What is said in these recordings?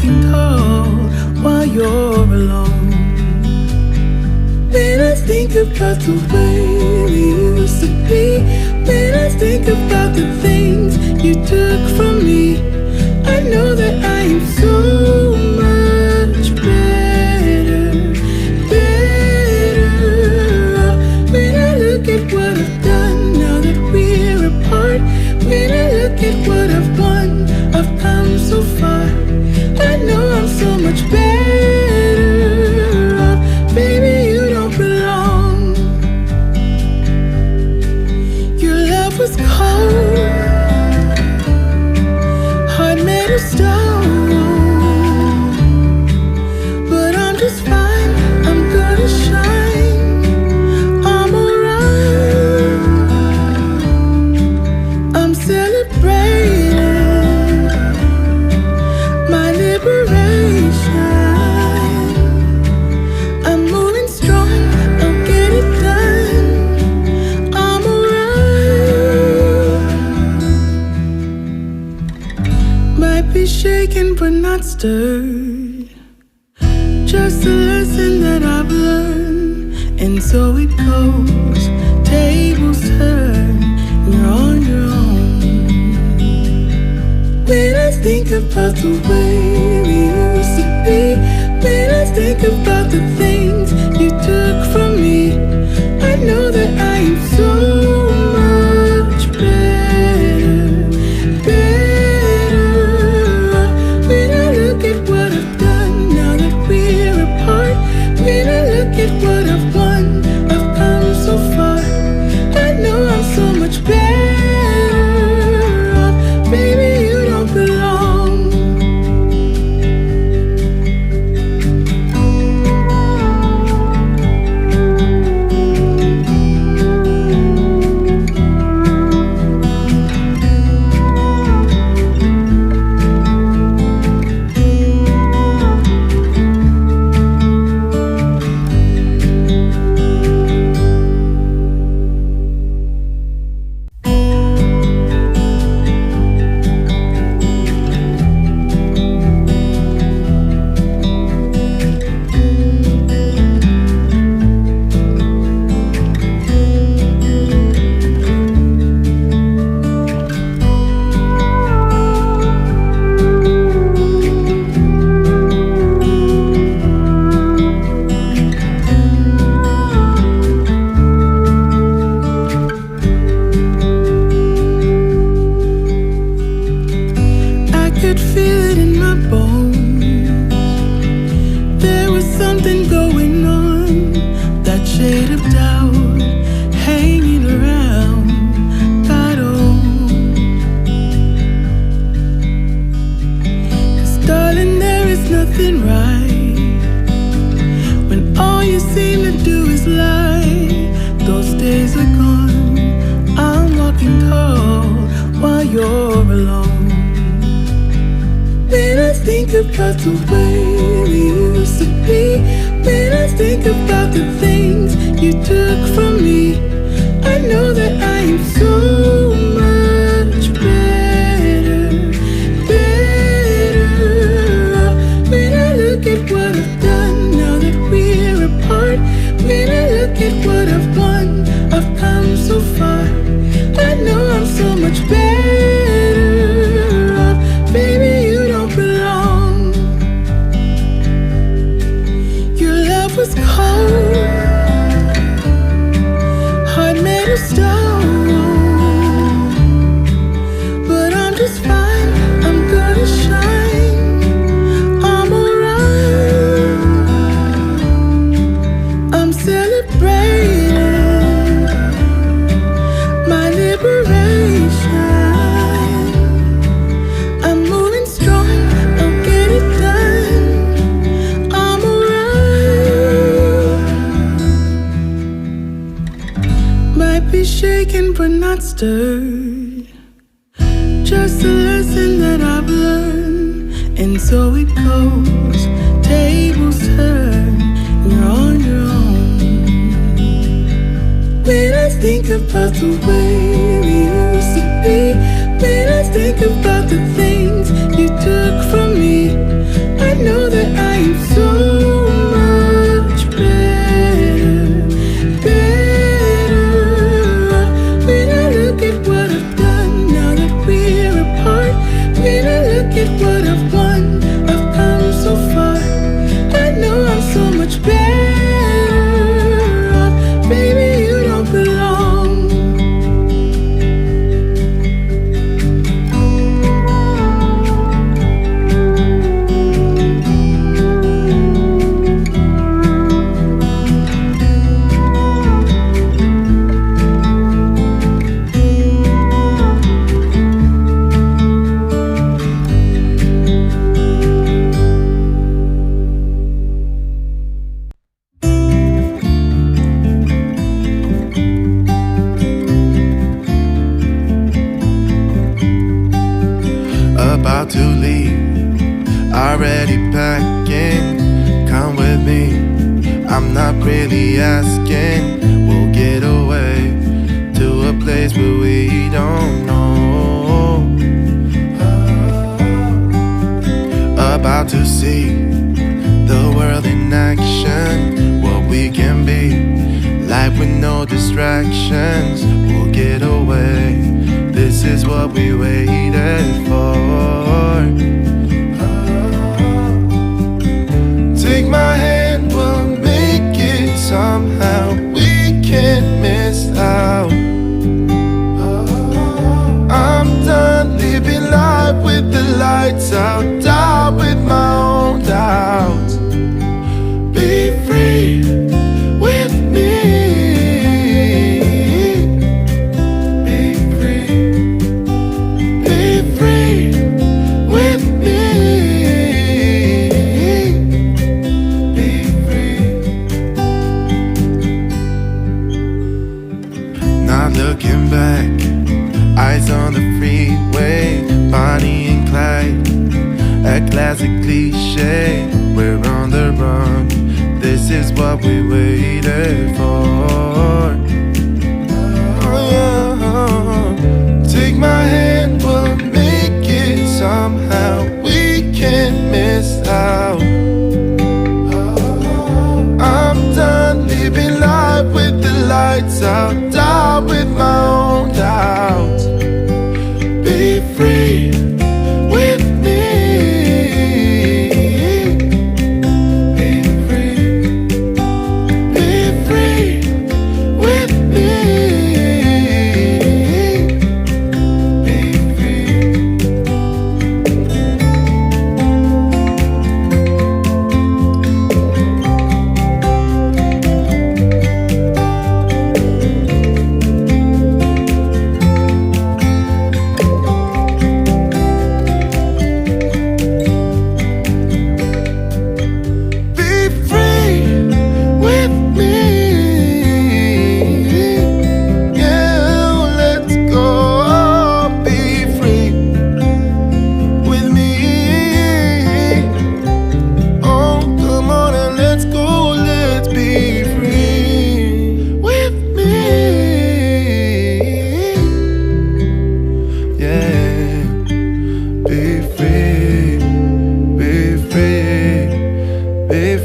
walking tall while you're alone. When I think about the way we used to be, when I think about the things you took from me, I know that I am so much better, better off. When I look at what I've done now that we're apart, when I look at what I've won, I've come so far. I know I'm so much better off. Baby, you don't belong. Your love was cold, heart made of stone. But I'm just fine, I'm gonna shine, I'm alright. I'm celebrating my liberation. I'm moving strong, I'll get it done, I'm alright. Might be shaken but not stirred, just a lesson that I've learned. And so it goes, tables turn, you're on your own. When I think about the way we used to be, when I think about the things you took from me, I know that I am so much better, better off. When I look at what I've done now that we're apart, when I look at what I've won, I've come so far. I know I'm so much better off. Baby, you don't belong. I could feel it in my bones. There was something going on, that shade of doubt hanging around, got on. 'Cause darling, there is nothing right when all you seem to do is lie. Those days are gone, I'm walking tall while you're alone. When I think about the way we used to be, when I think about the things you took from me, I know that I am so much better, better off. When I look at what I've done now that we're apart, when I look at what I've won, I've come so far. I know I'm so much better off. Baby, you don't belong. Your love was cold, heart made of stone. But I'm just fine, I'm gonna shine, I'm alright. I'm celebrating my liberation. I'm moving strong, I'll get it done, I'm alright. Might be shaken but not stirred, just a lesson that I've learned. And so it goes, tables turn, you're on your own. When I think about the way we used to be, when I think about the things you took from me, I already packing. Come with me, I'm not really asking. We'll get away to a place where we don't know. About to see the world in action, what we can be, life with no distractions. We'll get away, this is what we waited for. Take my hand, we'll make it somehow. We can't miss out. I'm done living life with the lights out, down with my own doubts. Be free with me. Be free. Be free with me. Be free. Not looking back, eyes on the freeway, Bonnie and Clyde, a classic cliche. We're on the run, this is what we waited for. Oh yeah. Take my hand, we'll make it somehow. We can't miss out. I'm done living life with the lights out, down with my own doubts. Be free with me. Be free. Be free with me. Be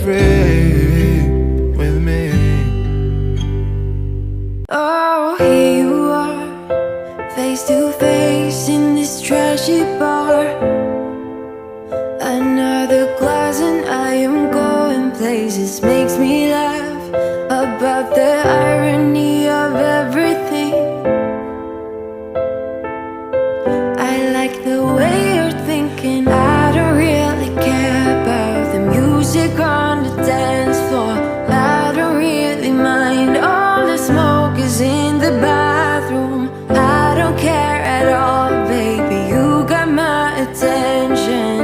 free. Oh, here you are, face to face in this trashy bar. Another glass and I am going places. Makes me laugh about the irony of everything. I like the way you're thinking. I don't really care about the music on the dance floor. I don't really mind all the smoke is in the bathroom. I don't care at all, baby, you got my attention.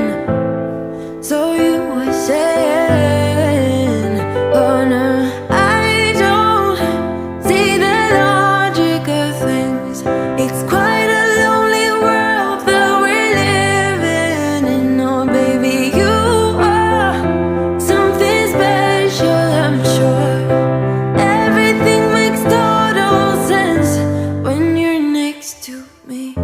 So you were saying, oh no, I don't see the logic of things. It's quite a lonely world that we're living in. Oh baby, you are something special, I'm sure. Everything makes total sense when you're next to me.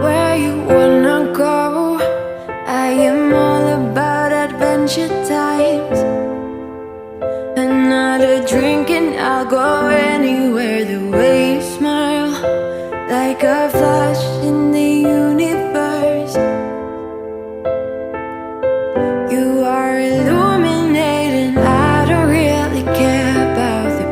Where you wanna go? I am all about adventure times. Another drink and I'll go anywhere. The way you smile, like a flash in the universe. You are illuminating. I don't really care about the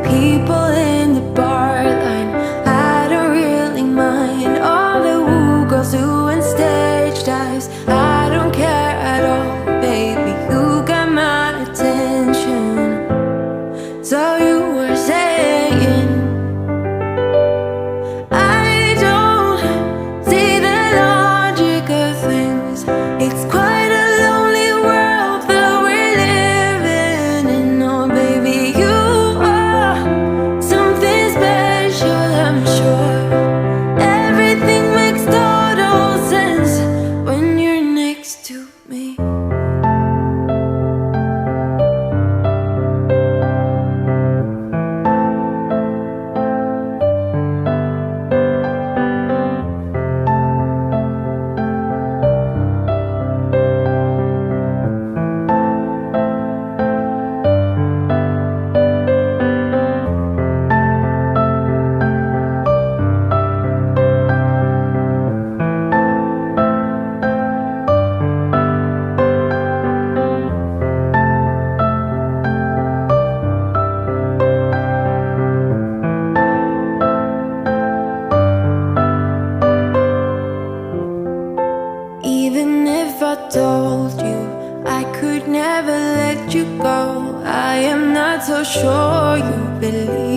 how you were saying, I don't see the logic of things. It's quite a lonely world that we're living in. Oh baby, you are something special, I'm sure. Everything makes total sense when you're next to me. Even if I told you I could never let you go, I am not so sure you believe